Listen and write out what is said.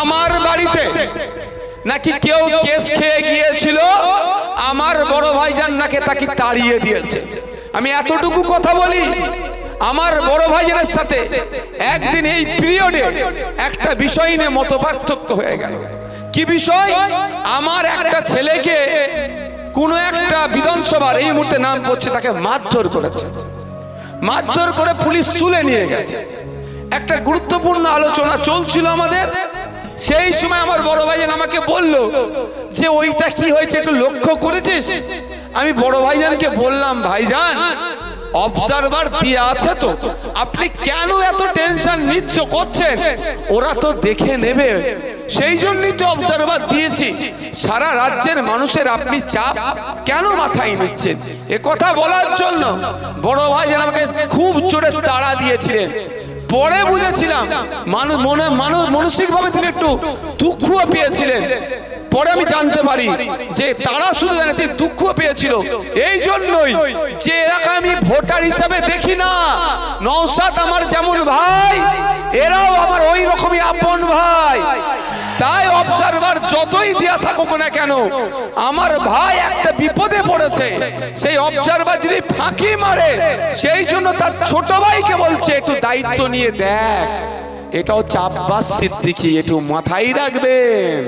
আমার বাড়িতে নাকি কেউ কেস খেয়ে গিয়েছিল, আমার বড় ভাইজান নাকি তাকে তাড়িয়ে দিয়েছে। আমি এতটুকু কথা বলি, আমার বড় ভাইজানের সাথে একদিন এই পিরিয়ডে একটা বিষয় নিয়ে মতপার্থক্য হয়ে গেল। কি বিষয়? আমার একটা ছেলেকে কোনো একটা বিধানসভার, এই মুহূর্তে নাম পড়ছে, তাকে মারধর করেছে। মারধর করে পুলিশ তুলে নিয়ে গেছে। একটা গুরুত্বপূর্ণ আলোচনা চলছিল আমাদের। সেই সময় আমার বড় ভাইজান আমাকে বলল যে ওইটা কি হয়েছে একটু লক্ষ্য করেছিস? আমি বড় ভাইজানকে বললাম, ভাইজান অবজারভার দিয়ে আছে তো, আপনি কেন এত টেনশন নিচ্ছ করছেন? ওরা তো দেখে নেবে, সেই জন্যই তো অবজারভার দিয়েছি। সারা রাজ্যের মানুষের আপনি চাপ কেন মাথায় নিচ্ছেন? এ কথা বলার জন্য বড় ভাইজান আমাকে খুব জোরে তাড়া দিয়েছিলেন। পরে বুঝেছিলাম মানসিকভাবে তিনি একটু দুঃখ পেয়েছিলেন। পরে আমি জানতে পারি যে তারা শুধু জানে তিনি দুঃখ পেয়েছিল এই জন্যই যে এলাকা আমি ভোটার হিসাবে দেখি না। নওশাদ আমার যেমন ভাই, এরাও আমার ওই রকমই আপন ভাই। তাই অবজারভার যতই দেয়া থাকুক না কেন, আমার ভাই একটা বিপদে পড়েছে, সেই অবজারভার যদি ফাঁকি মারে, সেই জন্য তার ছোট ভাইকে বলছে একটু দায়িত্ব নিয়ে দেখ। এটাও চাপবাস সিদ্দিকী, একটু মাথায় রাখবেন।